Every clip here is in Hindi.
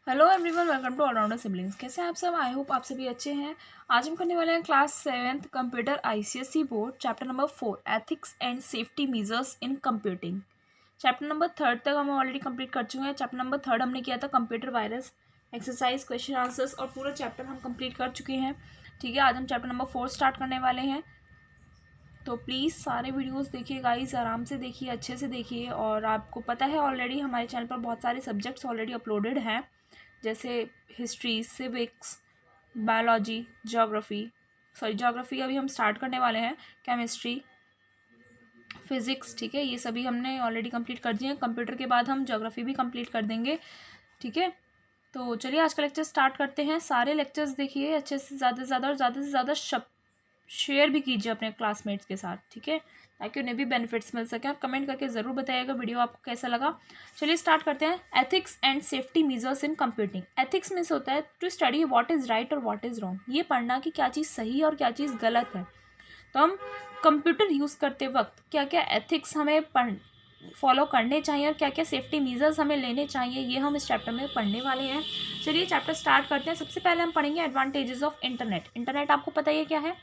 Hello everyone, welcome to all rounder siblings. कैसे हैं आप सब? आई होप आप सभी अच्छे हैं। आज हम करने वाले हैं class 7th computer ICSE board chapter number 4 ethics and safety measures in computing. Chapter number 3 तक हम ऑलरेडी कंप्लीट कर चुके हैं। चैप्टर नंबर 3 हमने किया था computer virus, exercise, question answers और पूरा चैप्टर हम कंप्लीट कर चुके हैं। ठीक है, आज हम चैप्टर नंबर 4 स्टार्ट करने वाले हैं। तो प्लीज़ सारे वीडियोस देखिए गाइस, आराम से देखिए, अच्छे से देखिए। और आपको पता है ऑलरेडी हमारे चैनल पर बहुत सारे सब्जेक्ट्स ऑलरेडी अपलोडेड हैं, जैसे हिस्ट्री, सिविक्स, बायोलॉजी, ज्योग्राफी अभी हम स्टार्ट करने वाले हैं, केमिस्ट्री, फिजिक्स। ठीक है, ये सभी हमने ऑलरेडी कंप्लीट कर दिए हैं। कंप्यूटर के बाद हम ज्योग्राफी भी कंप्लीट कर देंगे। ठीक है, तो चलिए आज का लेक्चर स्टार्ट करते हैं। सारे लेक्चर्स देखिए अच्छे से, ज़्यादा से ज़्यादा और ज़्यादा से ज़्यादा शेयर भी कीजिए अपने क्लासमेट्स के साथ, ठीक है, ताकि उन्हें भी बेनिफिट्स मिल सके। आप कमेंट करके ज़रूर बताइएगा वीडियो आपको कैसा लगा। चलिए स्टार्ट करते हैं। Ethics and safety measures in computing. Ethics means होता है to study what is right और व्हाट इज़ रॉन्ग, ये पढ़ना कि क्या चीज़ सही है और क्या चीज़ गलत है। तो हम कंप्यूटर यूज़ करते वक्त क्या क्या एथिक्स हमें फॉलो करने चाहिए और क्या क्या सेफ्टी मेजर्स हमें लेने चाहिए, ये हम इस चैप्टर में पढ़ने वाले हैं। चलिए चैप्टर स्टार्ट करते हैं। सबसे पहले हम पढ़ेंगे एडवांटेजेस ऑफ इंटरनेट। इंटरनेट आपको पता ही है क्या है,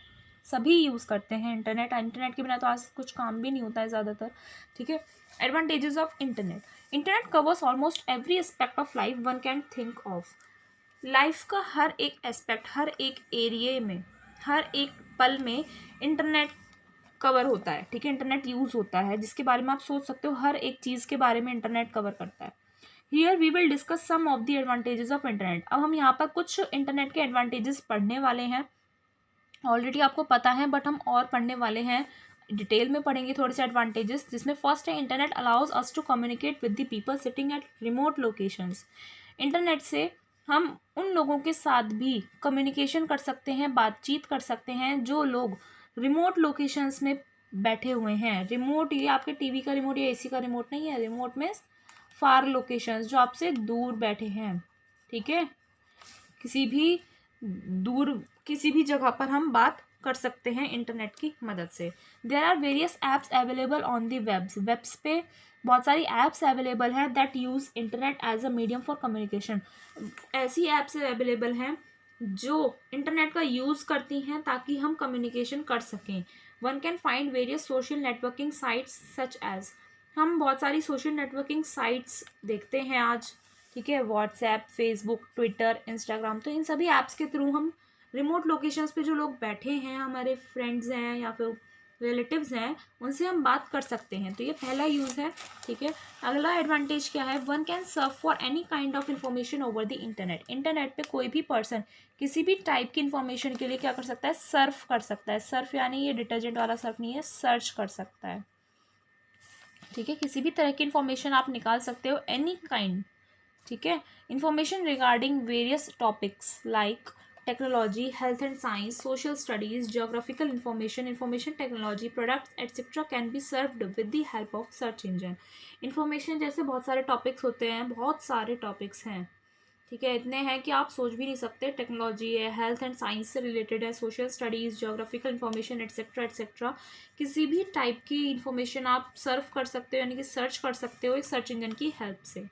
सभी यूज़ करते हैं इंटरनेट। इंटरनेट के बिना तो आज कुछ काम भी नहीं होता है ज़्यादातर। ठीक है, advantages of internet. Internet covers almost every aspect of life one can think of. Life का हर एक एस्पेक्ट, हर एक एरिए में, हर एक पल में इंटरनेट कवर होता है। ठीक है, इंटरनेट यूज़ होता है, जिसके बारे में आप सोच सकते हो, हर एक चीज़ के बारे में इंटरनेट कवर करता है। Here we will discuss some of the advantages of internet. अब हम यहाँ पर कुछ इंटरनेट के एडवांटेजेस पढ़ने वाले हैं। ऑलरेडी आपको पता है बट हम और पढ़ने वाले हैं, डिटेल में पढ़ेंगे थोड़े से एडवांटेजेस। जिसमें फर्स्ट है, internet allows us to communicate with the people sitting at remote locations. Internet से हम उन लोगों के साथ भी कम्युनिकेशन कर सकते हैं, बातचीत कर सकते हैं जो लोग रिमोट लोकेशंस में बैठे हुए हैं। रिमोट ये आपके टीवी का रिमोट या एसी का रिमोट नहीं है। रिमोट में फार लोकेशंस, जो आपसे दूर बैठे हैं। ठीक है, किसी भी दूर किसी भी जगह पर हम बात कर सकते हैं इंटरनेट की मदद से। There are various apps available on the webs पे बहुत सारी ऐप्स अवेलेबल हैं that use internet as a medium for communication. ऐसी ऐप्स अवेलेबल हैं जो इंटरनेट का यूज़ करती हैं ताकि हम कम्युनिकेशन कर सकें। One can find various social networking sites such as. हम बहुत सारी सोशल नेटवर्किंग साइट्स देखते हैं आज। ठीक है, व्हाट्सएप, फेसबुक, ट्विटर, इंस्टाग्राम। तो इन सभी ऐप्स के थ्रू हम रिमोट लोकेशंस पे जो लोग बैठे हैं, हमारे फ्रेंड्स हैं या फिर रिलेटिव्स हैं, उनसे हम बात कर सकते हैं। तो ये पहला यूज़ है। ठीक है, अगला एडवांटेज क्या है, one can serve for any kind of information over the internet. Internet पे कोई भी पर्सन किसी भी टाइप की इंफॉर्मेशन के लिए क्या कर सकता है, सर्फ कर सकता है। सर्फ यानी ये डिटर्जेंट वाला सर्फ नहीं है, सर्च कर सकता है। ठीक है, किसी भी तरह की इंफॉर्मेशन आप निकाल सकते हो, एनी काइंड। ठीक है, information regarding various topics like technology, health and science, social studies, geographical information technology, products etcetera can be served with the help of search engine. Information जैसे बहुत सारे टॉपिक्स होते हैं, बहुत सारे टॉपिक्स हैं। ठीक है, इतने हैं कि आप सोच भी नहीं सकते। टेक्नोलॉजी है, हेल्थ एंड साइंस से रिलेटेड है, social studies, geographical information etcetera etcetera. किसी भी टाइप की इंफॉर्मेशन आप सर्व कर सकते हो, यानी कि सर्च कर सकते हो एक सर्च इंजन की हेल्प से।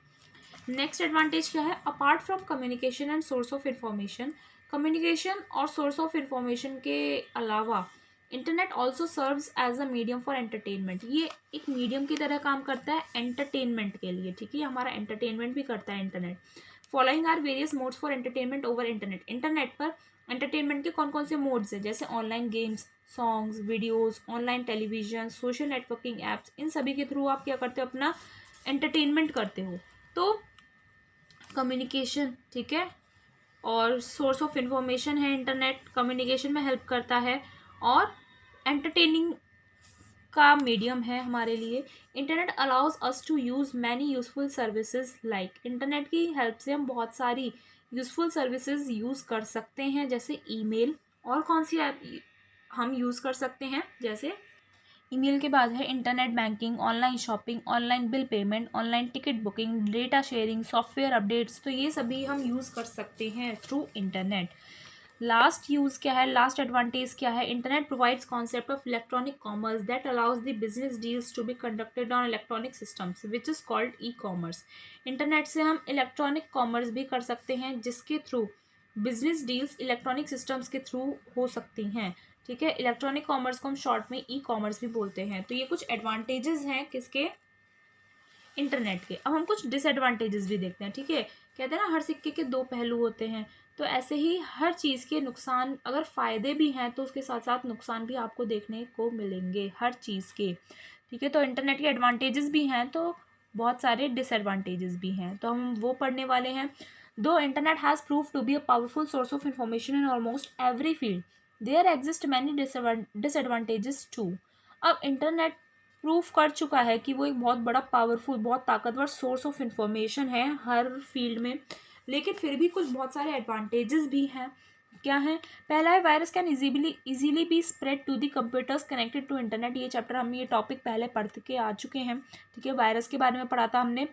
नेक्स्ट एडवांटेज क्या है, apart from communication and source of information. Communication और सोर्स ऑफ इंफॉर्मेशन के अलावा internet also serves as a medium for entertainment. ये एक मीडियम की तरह काम करता है एंटरटेनमेंट के लिए। ठीक है, हमारा एंटरटेनमेंट भी करता है internet. Following are various modes for entertainment over internet. Internet पर एंटरटेनमेंट के कौन कौन से मोड्स हैं, जैसे online games, songs, videos, online television, social networking apps. इन सभी के थ्रू आप क्या करते हो, अपना एंटरटेनमेंट करते हो। तो कम्युनिकेशन, ठीक है, और सोर्स ऑफ इंफॉर्मेशन है इंटरनेट, कम्युनिकेशन में हेल्प करता है और एंटरटेनिंग का मीडियम है हमारे लिए। Internet allows us to use many useful services like. Internet की हेल्प से हम बहुत सारी यूज़फुल सर्विसेज यूज़ कर सकते हैं, जैसे ईमेल। और कौन सी ऐप हम यूज़ कर सकते हैं, जैसे ईमेल के बाद है internet banking, online shopping, online bill payment, online ticket booking, data sharing, software updates. तो ये सभी हम यूज़ कर सकते हैं थ्रू इंटरनेट। लास्ट यूज़ क्या है, लास्ट एडवांटेज क्या है? Internet provides concept of electronic commerce that allows the business deals to be conducted on electronic systems which is called e commerce. Internet से हम इलेक्ट्रॉनिक कॉमर्स भी कर सकते हैं, जिसके through business deals electronic systems के थ्रू हो सकती हैं। ठीक है, इलेक्ट्रॉनिक कॉमर्स को हम शॉर्ट में ई कॉमर्स भी बोलते हैं। तो ये कुछ एडवांटेजेस हैं किसके, इंटरनेट के। अब हम कुछ डिसएडवांटेजेस भी देखते हैं। ठीक है, कहते हैं ना हर सिक्के के दो पहलू होते हैं, तो ऐसे ही हर चीज़ के नुकसान, अगर फ़ायदे भी हैं तो उसके साथ साथ नुकसान भी आपको देखने को मिलेंगे हर चीज़ के। ठीक है, तो इंटरनेट के एडवांटेजेस भी हैं तो बहुत सारे डिसएडवांटेजेस भी हैं, तो हम वो पढ़ने वाले हैं। Though internet has prove to be a powerful source of information in almost every field, there exist many disadvantages too. अब इंटरनेट प्रूफ कर चुका है कि वो एक बहुत बड़ा पावरफुल, बहुत ताकतवर सोर्स ऑफ इंफॉर्मेशन है हर फील्ड में, लेकिन फिर भी कुछ बहुत सारे एडवांटेजेस भी हैं। क्या है? पहला है virus can easily be spread to the computers connected to internet. ये चैप्टर हम ये टॉपिक पहले पढ़ के आ चुके हैं। ठीक है, वायरस के बारे में पढ़ा था हमने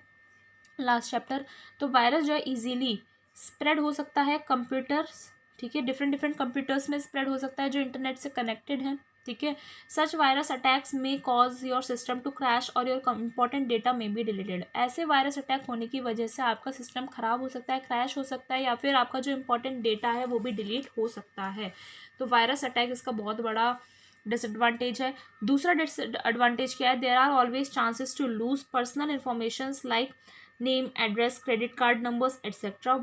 लास्ट चैप्टर। तो वायरस जो है इजीली स्प्रेड हो सकता है कंप्यूटर्स, ठीक है, डिफरेंट डिफरेंट कंप्यूटर्स में स्प्रेड हो सकता है जो इंटरनेट से कनेक्टेड हैं। ठीक है, such virus attacks may cause your system to crash और your important data may be deleted. ऐसे वायरस अटैक होने की वजह से आपका सिस्टम खराब हो सकता है, क्रैश हो सकता है, या फिर आपका जो इंपॉर्टेंट डेटा है वो भी डिलीट हो सकता है। तो वायरस अटैक इसका बहुत बड़ा डिसएडवांटेज है। दूसरा डिसएडवांटेज क्या है? There are always chances to lose personal information like name, address, credit card numbers et cetera.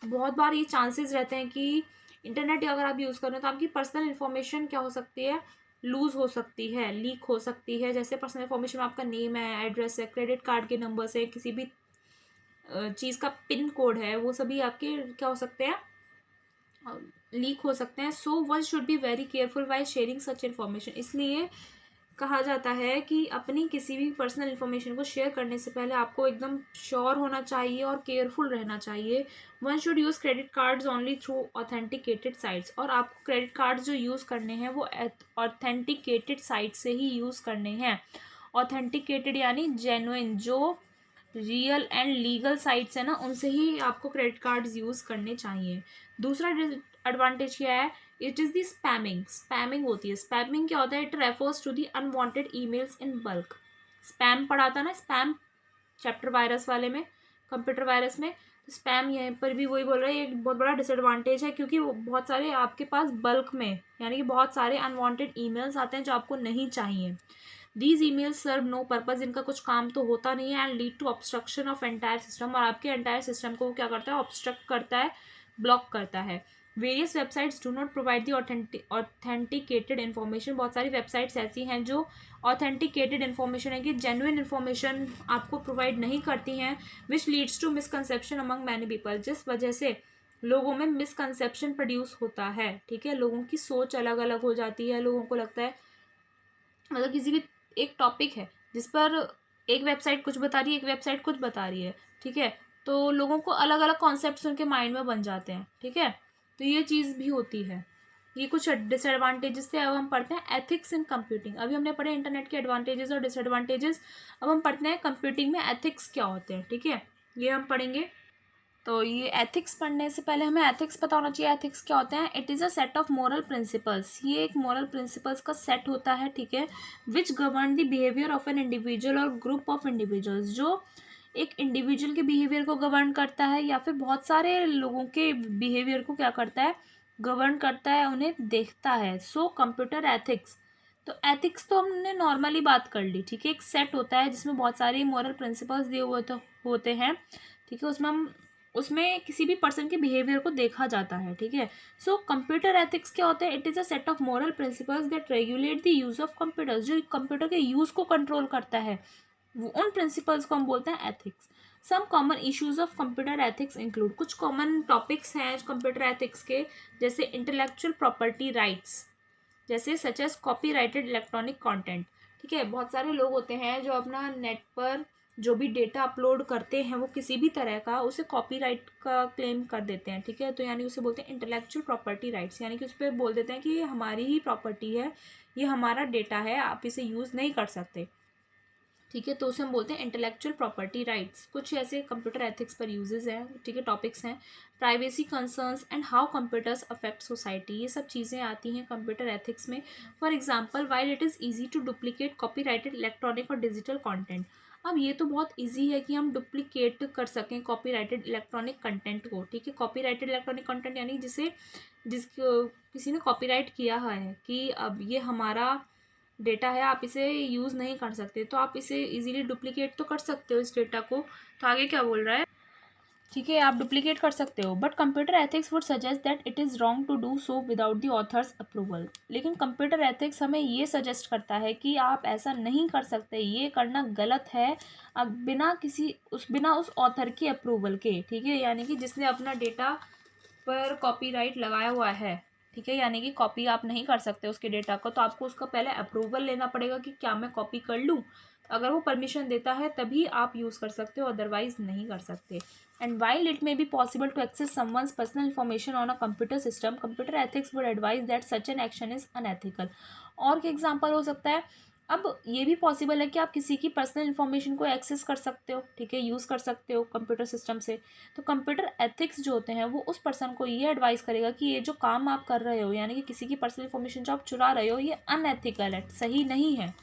बहुत बार ये चांसेस रहते हैं कि इंटरनेट अगर आप यूज़ कर रहे हो तो आपकी पर्सनल इन्फॉर्मेशन क्या हो सकती है, लूज़ हो सकती है, लीक हो सकती है। जैसे पर्सनल इन्फॉर्मेशन में आपका नेम है, एड्रेस है, क्रेडिट कार्ड के नंबर्स है, किसी भी चीज़ का पिन कोड है, वो सभी आपके क्या हो सकते हैं, लीक हो सकते हैं। So one should be very careful while sharing such information. इसलिए कहा जाता है कि अपनी किसी भी पर्सनल इन्फॉर्मेशन को शेयर करने से पहले आपको एकदम श्योर होना चाहिए और केयरफुल रहना चाहिए। One should use credit cards only through authenticated sites. और आपको क्रेडिट कार्ड्स जो यूज़ करने हैं वो ऑथेंटिकेटेड साइट से ही यूज़ करने हैं। ऑथेंटिकेटेड यानी जेन्युइन, जो रियल एंड लीगल साइट्स है ना, उनसे ही आपको क्रेडिट कार्ड्स यूज़ करने चाहिए। दूसरा एडवांटेज क्या है? It is the spamming. Spamming होती है, स्पैमिंग क्या होता है? It refers to the unwanted emails in bulk. Spam पढ़ा था ना, स्पैम चैप्टर वायरस वाले में, कंप्यूटर वायरस में। तो स्पैम यहाँ पर भी वही बोल रहा है, ये एक बहुत बड़ा डिसएडवांटेज है, क्योंकि वो बहुत सारे आपके पास बल्क में, यानी कि बहुत सारे अनवांटेड ईमेल्स आते हैं जो आपको नहीं चाहिए। These emails serve no purpose, इनका कुछ काम तो होता नहीं है, and lead to obstruction of entire system. और आपके एंटायर सिस्टम को वो क्या करता है? ऑब्स्ट्रक्ट करता है, ब्लॉक करता है। Various websites do not provide the authenticated information. बहुत सारी वेबसाइट्स ऐसी हैं जो ऑथेंटिकेटेड इन्फॉर्मेशन है कि जेन्युइन इन्फॉर्मेशन आपको प्रोवाइड नहीं करती हैं, which leads to misconception among many people, जिस वजह से लोगों में मिसकंसेप्शन प्रोड्यूस होता है। ठीक है, लोगों की सोच अलग अलग हो जाती है, लोगों को लगता है, मतलब किसी भी एक टॉपिक है जिस पर एक वेबसाइट कुछ बता रही है, एक वेबसाइट कुछ बता रही है। ठीक है, तो लोगों को अलग अलग कॉन्सेप्ट्स उनके माइंड में बन जाते हैं। ठीक है, तो ये चीज़ भी होती है। ये कुछ डिसएडवांटेजेस थे। अब हम पढ़ते हैं एथिक्स इन कंप्यूटिंग। अभी हमने पढ़े इंटरनेट के एडवांटेजेस और डिसएडवांटेजेस। अब हम पढ़ते हैं कंप्यूटिंग में एथिक्स क्या होते हैं। ठीक है, ये हम पढ़ेंगे। तो ये एथिक्स पढ़ने से पहले हमें एथिक्स पता होना चाहिए। एथिक्स क्या होते हैं? It is a set of moral principles. ये एक मोरल प्रिंसिपल्स का सेट होता है। ठीक है, which govern the behaviour of an individual और ग्रुप ऑफ इंडिविजुअल्स, जो एक इंडिविजुअल के बिहेवियर को गवर्न करता है या फिर बहुत सारे लोगों के बिहेवियर को क्या करता है? गवर्न करता है, उन्हें देखता है। So computer ethics. तो एथिक्स तो हमने नॉर्मली बात कर ली। ठीक है, एक सेट होता है जिसमें बहुत सारे मोरल प्रिंसिपल्स दिए हुए होते हैं। ठीक है, उसमें किसी भी पर्सन के बिहेवियर को देखा जाता है। ठीक है, सो कंप्यूटर एथिक्स क्या होता है? It is a set of moral principles that regulate the use of computers, जो कंप्यूटर के यूज़ को कंट्रोल करता है, वो उन प्रिंसिपल्स को हम बोलते हैं ethics. Some common issues of computer ethics include, कुछ कॉमन टॉपिक्स हैं कंप्यूटर एथिक्स के, जैसे इंटेलेक्चुअल प्रॉपर्टी राइट्स, जैसे such as copyrighted electronic content. ठीक है, बहुत सारे लोग होते हैं जो अपना नेट पर जो भी डेटा अपलोड करते हैं वो किसी भी तरह का, उसे कॉपीराइट का क्लेम कर देते हैं। ठीक है, तो यानी उसे बोलते हैं इंटेलेक्चुअल प्रॉपर्टी राइट्स, यानी कि उस पर बोल देते हैं कि ये हमारी ही प्रॉपर्टी है, ये हमारा डेटा है, आप इसे यूज़ नहीं कर सकते। ठीक है, तो उसे हम बोलते हैं इंटेलेक्चुअल प्रॉपर्टी राइट्स। कुछ ऐसे कंप्यूटर एथिक्स पर यूजेस हैं, ठीक है, टॉपिक्स हैं। Privacy concerns and how computers affect society, ये सब चीज़ें आती हैं कंप्यूटर एथिक्स में। For example, while it is easy to duplicate copyrighted electronic और डिजिटल कंटेंट। अब ये तो बहुत इजी है कि हम डुप्लीकेट कर सकें कॉपीराइटेड इलेक्ट्रॉनिक कंटेंट को, ठीक है। कॉपीराइटेड इलेक्ट्रॉनिक कंटेंट यानी किसी ने कॉपीराइट किया है कि अब ये हमारा डेटा है, आप इसे यूज़ नहीं कर सकते, तो आप इसे इजीली डुप्लीकेट तो कर सकते हो इस डेटा को। तो आगे क्या बोल रहा है, ठीक है, आप डुप्लीकेट कर सकते हो, but computer ethics would suggest that it is wrong to do so without the author's approval. लेकिन कंप्यूटर एथिक्स हमें ये सजेस्ट करता है कि आप ऐसा नहीं कर सकते, ये करना गलत है, अब बिना उस ऑथर की अप्रूवल के, ठीक है, यानी कि जिसने अपना डेटा पर कॉपीराइट लगाया हुआ है, ठीक है, यानी कि कॉपी आप नहीं कर सकते उसके डेटा को, तो आपको उसका पहले अप्रूवल लेना पड़ेगा कि क्या मैं कॉपी कर लूँ। अगर वो परमिशन देता है तभी आप यूज़ कर सकते हो, अदरवाइज नहीं कर सकते। And while it may be possible to access someone's personal information on a computer system, computer ethics would advise that such an action is unethical. और क्या एग्जाम्पल हो सकता है, अब ये भी पॉसिबल है कि आप किसी की पर्सनल इन्फॉर्मेशन को एक्सेस कर सकते हो, ठीक है, यूज़ कर सकते हो कंप्यूटर सिस्टम से। तो कंप्यूटर एथिक्स जो होते हैं वो उस पर्सन को ये एडवाइस करेगा कि ये जो काम आप कर रहे हो, यानी कि किसी की पर्सनल इन्फॉर्मेशन जो आप चुरा रहे हो, ये अनएथिकल है, सही नहीं है,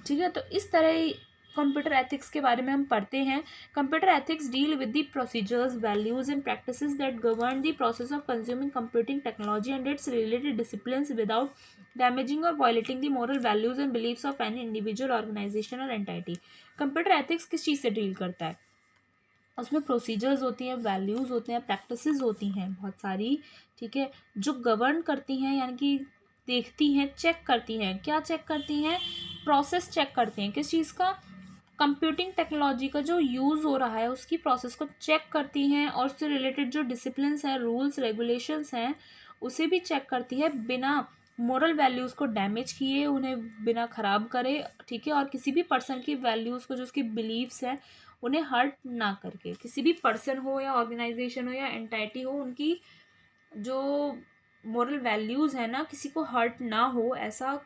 ठीक है। तो इस तरह कंप्यूटर एथिक्स के बारे में हम पढ़ते हैं। Computer ethics deal with the procedures, values and practices that govern the process of consuming computing technology and its related disciplines without damaging और violating the moral values and believes of any individual, organisation और एंटाइटी। कंप्यूटर एथिक्स किस चीज़ से डील करता है, उसमें प्रोसीजर्स होती हैं, वैल्यूज़ होते हैं, प्रैक्टिसेस होती हैं बहुत सारी, ठीक है, जो गवर्न करती हैं, यानी कि देखती हैं, चेक करती हैं। क्या चेक करती हैं, प्रोसेस चेक करती हैं, किस चीज़ का, कंप्यूटिंग टेक्नोलॉजी का जो यूज़ हो रहा है उसकी प्रोसेस को चेक करती हैं, और उससे रिलेटेड जो डिसिप्लिन्स हैं, रूल्स रेगुलेशंस हैं, उसे भी चेक करती है, बिना मोरल वैल्यूज़ को डैमेज किए, उन्हें बिना ख़राब करे, ठीक है, और किसी भी पर्सन की वैल्यूज़ को, जो उसकी बिलीव्स हैं, उन्हें हर्ट ना करके, किसी भी पर्सन हो या ऑर्गेनाइजेशन हो या एंटाइटी हो, उनकी जो मोरल वैल्यूज़ है ना, किसी को हर्ट ना हो, ऐसा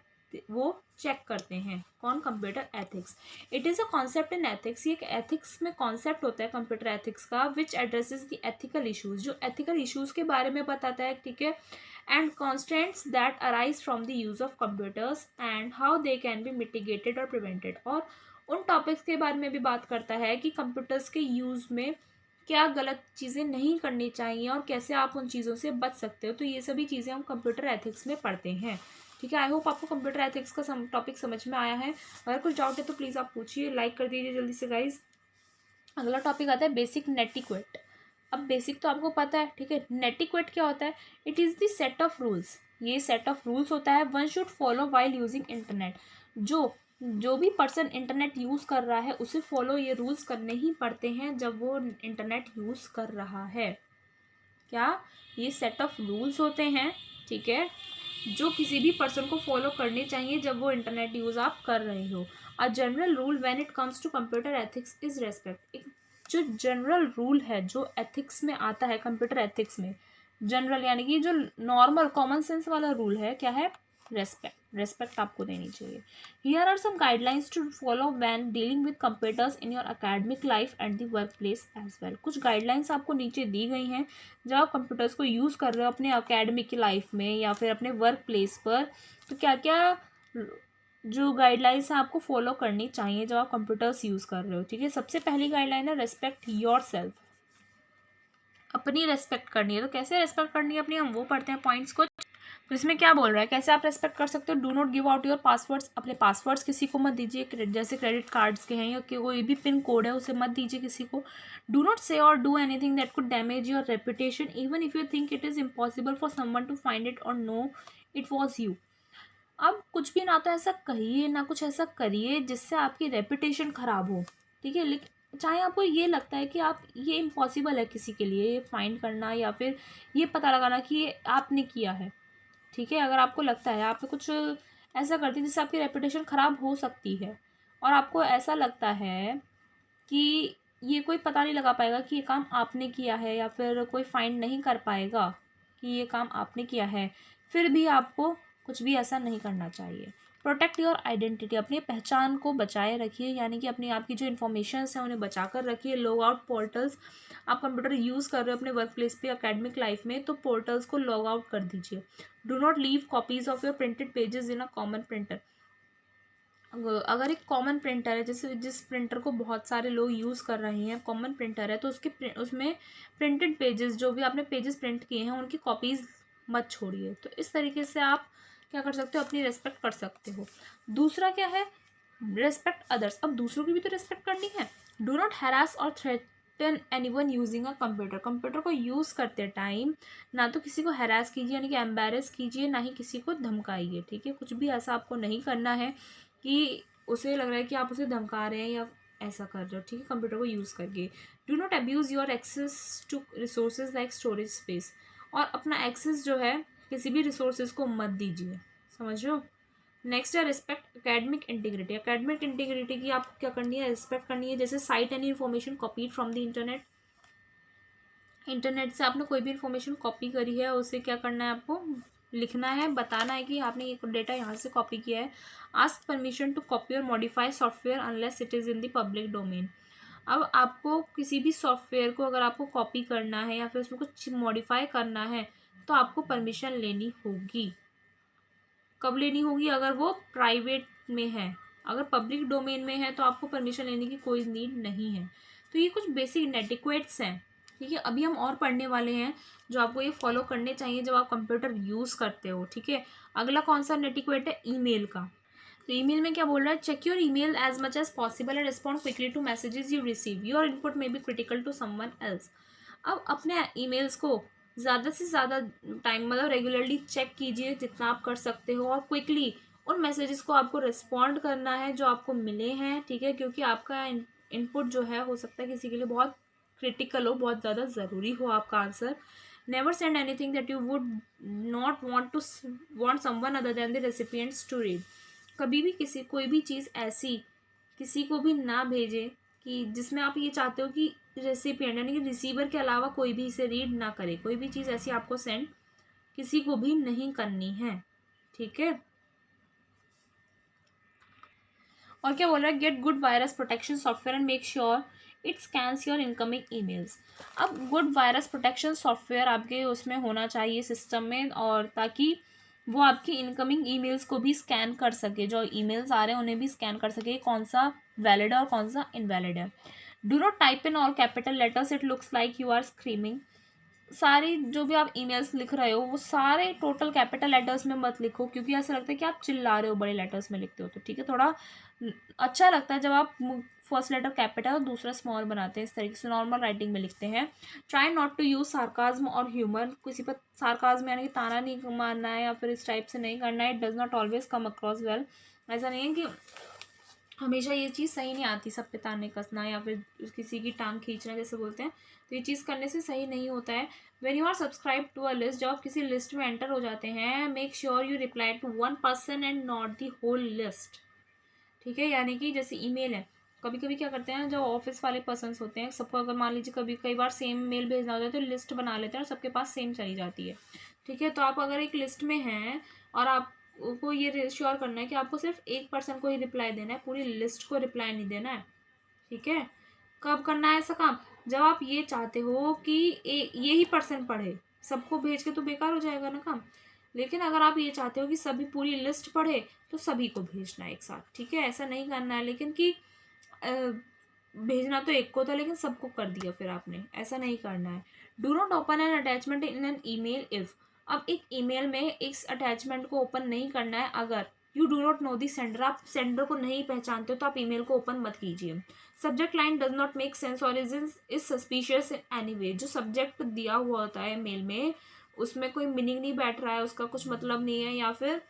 वो चेक करते हैं। कौन, computer ethics. It is a concept in ethics, ये एक एथिक्स में कॉन्सेप्ट होता है कंप्यूटर एथिक्स का, विच एड्रेसेस द एथिकल इशूज़, जो एथिकल इशूज़ के बारे में बताता है, ठीक है, and constants that arise from the use of computers and how they can be mitigated और प्रिवेंटेड। और उन टॉपिक्स के बारे में भी बात करता है कि कंप्यूटर्स के यूज़ में क्या गलत चीज़ें नहीं करनी चाहिए और कैसे आप उन चीज़ों से बच सकते हो। तो ये सभी चीज़ें हम कंप्यूटर एथिक्स में पढ़ते हैं, ठीक है। आई होप आपको कंप्यूटर एथिक्स का टॉपिक समझ में आया है। अगर कुछ डाउट है तो प्लीज़ आप पूछिए, लाइक कर दीजिए जल्दी से गाइज। अगला टॉपिक आता है बेसिक नेटिक्वेट। अब बेसिक तो आपको पता है, ठीक है। नेटिक्वेट क्या होता है, it is the set of rules, ये सेट ऑफ रूल्स होता है, one should follow while using internet. जो भी पर्सन इंटरनेट यूज़ कर रहा है उसे फॉलो ये रूल्स करने ही पड़ते हैं जब वो इंटरनेट यूज़ कर रहा है। क्या, ये सेट ऑफ रूल्स होते हैं, ठीक है, जो किसी भी पर्सन को फॉलो करने चाहिए जब वो इंटरनेट यूज़ आप कर रहे हो। A general rule when it comes to computer ethics is respect. एक जो जनरल रूल है जो एथिक्स में आता है, कंप्यूटर एथिक्स में, जनरल यानी कि जो नॉर्मल कॉमन सेंस वाला रूल है, क्या है, रेस्पेक्ट। रेस्पेक्ट आपको देनी चाहिए। Here are some guidelines to follow when dealing with computers in your academic life and the work place as well. कुछ गाइडलाइंस आपको नीचे दी गई हैं, जब आप कंप्यूटर्स को यूज़ कर रहे हो अपने एकेडमिक लाइफ में या फिर अपने वर्क प्लेस पर, तो क्या क्या जो गाइडलाइंस हैं आपको फॉलो करनी चाहिए जब आप कंप्यूटर्स यूज़ कर रहे हो, ठीक है। सबसे पहली गाइडलाइन है रेस्पेक्ट योर सेल्फ, अपनी रेस्पेक्ट करनी है। तो कैसे रेस्पेक्ट करनी है अपनी, हम वो पढ़ते हैं पॉइंट्स को। तो इसमें क्या बोल रहा है, कैसे आप रेस्पेक्ट कर सकते हो, do not give out your passwords, अपने पासवर्ड्स किसी को मत दीजिए, जैसे क्रेडिट कार्ड्स के हैं या कोई भी पिन कोड है उसे मत दीजिए किसी को। डू नॉट से और do anything that could damage your reputation even if you think it is impossible for someone to find it और नो इट वॉज यू। अब कुछ भी ना तो ऐसा कहिए ना कुछ ऐसा करिए जिससे आपकी रेपुटेशन ख़राब हो, ठीक है। लेकिन चाहे आपको ये लगता है कि आप ये इम्पॉसिबल है किसी के लिए ये फाइंड करना या फिर ये पता लगाना कि ये आपने किया है, ठीक है। अगर आपको लगता है आपने कुछ ऐसा करती जिससे आपकी रेपुटेशन ख़राब हो सकती है और आपको ऐसा लगता है कि ये कोई पता नहीं लगा पाएगा कि ये काम आपने किया है या फिर कोई फाइंड नहीं कर पाएगा कि ये काम आपने किया है, फिर भी आपको कुछ भी ऐसा नहीं करना चाहिए, प्रोटेक्ट योर आइडेंटिटी, अपनी पहचान को बचाए रखिए, यानी कि अपनी आपकी जो इन्फॉर्मेशन है उन्हें बचा कर रखिए। लॉग आउट पोर्टल्स, आप कंप्यूटर यूज़ कर रहे हो अपने वर्क प्लेस पे, अकेडमिक लाइफ में, तो पोर्टल्स को लॉग आउट कर दीजिए। Do not leave copies of your printed pages in a common printer. अगर एक कॉमन प्रिंटर है, जैसे जिस प्रिंटर को बहुत सारे लोग यूज़ कर रहे हैं, कॉमन प्रिंटर है, तो उसमें प्रिंटेड पेजेस, जो भी आपने पेजेस प्रिंट किए हैं उनकी कॉपीज़ मत छोड़िए। तो इस तरीके से आप क्या कर सकते हो, अपनी रेस्पेक्ट कर सकते हो। दूसरा क्या है, रेस्पेक्ट अदर्स, अब दूसरों की भी तो रेस्पेक्ट करनी है। डू नॉट हैरास और threaten anyone using a computer, computer को यूज़ करते टाइम ना तो किसी को हैरास कीजिए यानी कि एम्बेरस कीजिए, ना ही किसी को धमकाइए, ठीक है। कुछ भी ऐसा आपको नहीं करना है कि उसे लग रहा है कि आप उसे धमका रहे हैं या ऐसा कर रहे हो, ठीक है, कंप्यूटर को यूज़ करके। Do not abuse your access to resources like storage space, और अपना एक्सेस जो है किसी भी रिसोर्सेज को मत दीजिए, समझ रहे हो। नेक्स्ट है respect academic integrity, academic integrity की आपको क्या करनी है, रिस्पेक्ट करनी है। जैसे site any information copied from the internet, internet से आपने कोई भी इन्फॉर्मेशन कॉपी करी है उसे क्या करना है, आपको लिखना है, बताना है कि आपने ये डेटा यहाँ से कॉपी किया है। आस्क परमिशन टू कॉपी और modify software unless it is in the public domain. अब आपको किसी भी सॉफ्टवेयर को अगर आपको कॉपी करना है या फिर उसमें कुछ मॉडिफाई करना है तो आपको परमिशन लेनी होगी। कब लेनी होगी, अगर वो प्राइवेट में है। अगर पब्लिक डोमेन में है तो आपको परमिशन लेने की कोई नीड नहीं है। तो ये कुछ बेसिक नेटिक्वेट्स हैं, ठीक है। अभी हम और पढ़ने वाले हैं जो आपको ये फॉलो करने चाहिए जब आप कंप्यूटर यूज़ करते हो, ठीक है। अगला कौन सा नेटिक्वेट है, ईमेल का। तो ईमेल में क्या बोल रहा है, check your email as much as possible and respond quickly to messages you receive, your input may be critical to someone else. अब अपने ईमेल्स को ज़्यादा से ज़्यादा टाइम मतलब रेगुलरली चेक कीजिए जितना आप कर सकते हो, और क्विकली उन मैसेजेस को आपको रिस्पॉन्ड करना है जो आपको मिले हैं, ठीक है, क्योंकि आपका इनपुट जो है हो सकता है किसी के लिए बहुत क्रिटिकल हो, बहुत ज़्यादा ज़रूरी हो आपका answer. Never send anything that you would not want someone other than the recipients to read. कभी भी किसी कोई भी चीज़ ऐसी किसी को भी ना भेजें कि जिसमें आप ये चाहते हो कि रेसिपिएंट यानी कि रिसीवर के अलावा कोई भी इसे रीड ना करे। कोई भी चीज़ ऐसी आपको सेंड किसी को भी नहीं करनी है, ठीक है। और क्या बोल रहा है, get good virus protection software and make sure it scans your incoming emails. अब गुड वायरस प्रोटेक्शन सॉफ्टवेयर आपके उसमें होना चाहिए सिस्टम में, और ताकि वो आपकी इनकमिंग ईमेल्स को भी स्कैन कर सके, जो ईमेल्स आ रहे हैं उन्हें भी स्कैन कर सके, कौन सा वैलिड है और कौन सा इनवैलिड है। Do not type in all capital letters, it looks like you are screaming. सारी जो भी आप ईमेल्स लिख रहे हो वो सारे टोटल कैपिटल लेटर्स में मत लिखो, क्योंकि ऐसा लगता है कि आप चिल्ला रहे हो बड़े लेटर्स में लिखते हो, तो ठीक है। थोड़ा अच्छा लगता है जब आप फर्स्ट लेटर कैपिटल और दूसरा स्मॉल बनाते हैं, इस तरीके से नॉर्मल राइटिंग में लिखते हैं। Try not to use sarcasm और ह्यूमर, किसी पर सार्काज्म यानी कि ताना नहीं मारना है या फिर इस टाइप से नहीं करना है। It does not always come across well, ऐसा नहीं है कि हमेशा ये चीज़ सही नहीं आती, सब पे ताने कसना या फिर किसी की टांग खींचना जैसे बोलते हैं, तो ये चीज़ करने से सही नहीं होता है। When you are subscribe to a list, जब आप किसी लिस्ट में एंटर हो जाते हैं, make sure you reply to one person and not the whole list, ठीक है। यानी कि जैसे ईमेल है, कभी कभी क्या करते हैं जो ऑफिस वाले पर्सनस होते हैं, सबको अगर मान लीजिए कभी कई बार सेम मेल भेजना होता है तो लिस्ट बना लेते हैं और सबके पास सेम चली जाती है, ठीक है। तो आप अगर एक लिस्ट में हैं और आपको ये श्योर करना है कि आपको सिर्फ एक पर्सन को ही रिप्लाई देना है, पूरी लिस्ट को रिप्लाई नहीं देना है, ठीक है। कब करना है ऐसा काम, जब आप ये चाहते हो कि ये ही पर्सन पढ़े, सबको भेज के तो बेकार हो जाएगा ना काम। लेकिन अगर आप ये चाहते हो कि सभी पूरी लिस्ट पढ़े तो सभी को भेजना है एक साथ, ठीक है। ऐसा नहीं करना है लेकिन कि भेजना तो एक को था लेकिन सबको कर दिया फिर आपने, ऐसा नहीं करना है। Do not open N attachment in an email if, अब एक ईमेल में इस अटैचमेंट को ओपन नहीं करना है अगर you do not know the sender, आप सेंडर को नहीं पहचानते हो तो आप ईमेल को ओपन मत कीजिए। Subject line does not make sense और is suspicious in any way, जो सब्जेक्ट दिया हुआ होता है मेल में उसमें कोई मीनिंग नहीं बैठ रहा है, उसका कुछ मतलब नहीं है, या फिर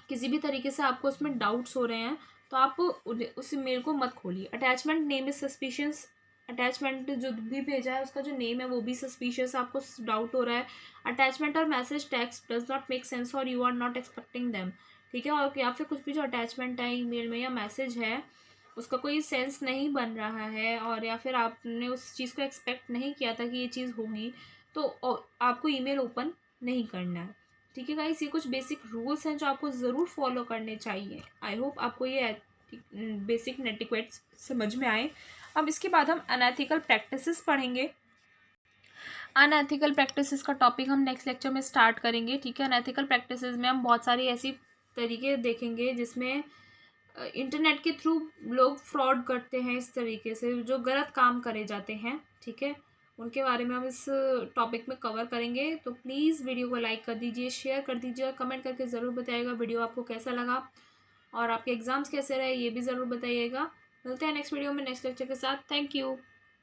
किसी भी तरीके से आपको उसमें डाउट्स हो रहे हैं तो आप उस मेल को मत खोलिए। Attachment name is suspicious, attachment जो भी भेजा है उसका जो नेम है वो भी सस्पिशियस, आपको डाउट हो रहा है। अटैचमेंट और message text does not make sense और you are not expecting them, ठीक है। और या फिर कुछ भी जो अटैचमेंट है ईमेल में या मैसेज है उसका कोई सेंस नहीं बन रहा है और या फिर आपने उस चीज़ को एक्सपेक्ट नहीं किया था कि ये चीज़ होगी, तो आपको ईमेल ओपन नहीं करना है, ठीक है गाइस, ये कुछ बेसिक रूल्स हैं जो आपको ज़रूर फॉलो करने चाहिए। आई होप आपको ये बेसिक नेटिक्वेट्स समझ में आए। अब इसके बाद हम अनएथिकल प्रैक्टिसेस पढ़ेंगे। अनएथिकल प्रैक्टिसेस का टॉपिक हम नेक्स्ट लेक्चर में स्टार्ट करेंगे। ठीक है, अनएथिकल प्रैक्टिसेस में हम बहुत सारी ऐसी तरीके देखेंगे जिसमें इंटरनेट के थ्रू लोग फ्रॉड करते हैं, इस तरीके से जो गलत काम करे जाते हैं। ठीक है, उनके बारे में हम इस टॉपिक में कवर करेंगे। तो प्लीज़ वीडियो को लाइक कर दीजिए, शेयर कर दीजिए और कमेंट करके ज़रूर बताइएगा वीडियो आपको कैसा लगा और आपके एग्ज़ाम्स कैसे रहे, ये भी ज़रूर बताइएगा। मिलते हैं नेक्स्ट वीडियो में नेक्स्ट लेक्चर के साथ। Thank you.